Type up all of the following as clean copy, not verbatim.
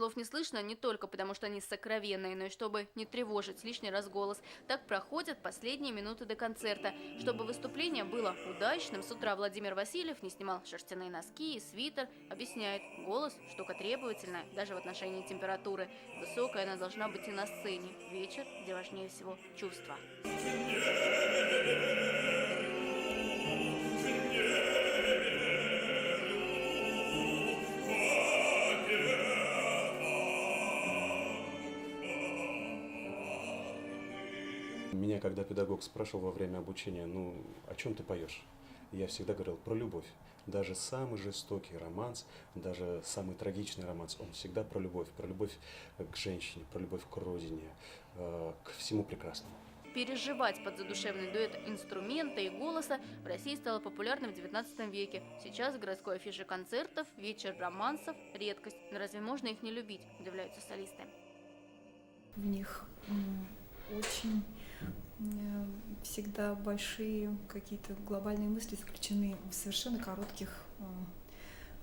Слов не слышно не только потому, что они сокровенные, но и чтобы не тревожить лишний раз голос. Так проходят последние минуты до концерта. Чтобы выступление было удачным, с утра Владимир Васильев не снимал шерстяные носки и свитер. Объясняет, голос – штука требовательная, даже в отношении температуры. Высокая она должна быть и на сцене. Вечер, где важнее всего чувства. Меня, когда педагог спрашивал во время обучения, о чем ты поешь? Я всегда говорил про любовь. Даже самый жестокий романс, даже самый трагичный романс, он всегда про любовь к женщине, про любовь к родине, к всему прекрасному. Переживать под задушевный дуэт инструмента и голоса в России стало популярным в XIX веке. Сейчас в городской афише концертов вечер романсов – редкость. Но разве можно их не любить, удивляются солисты. В них очень всегда большие какие-то глобальные мысли заключены в совершенно коротких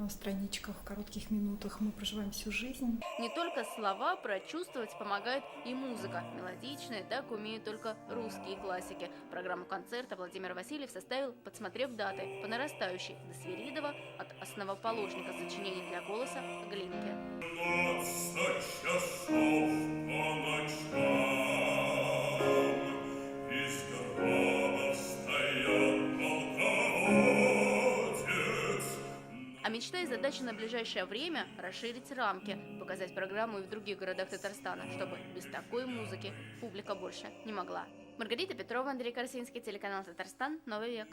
страничках, в коротких минутах. Мы проживаем всю жизнь. Не только слова прочувствовать помогает и музыка. Мелодичная, так умеют только русские классики. Программу концерта Владимир Васильев составил, подсмотрев даты, по нарастающей до Свиридова, от основоположника сочинений для голоса Глинки. А мечта и задача на ближайшее время – расширить рамки, показать программу и в других городах Татарстана, чтобы без такой музыки публика больше не могла. Маргарита Петрова, Андрей Корсинский, телеканал «Татарстан», Новый век.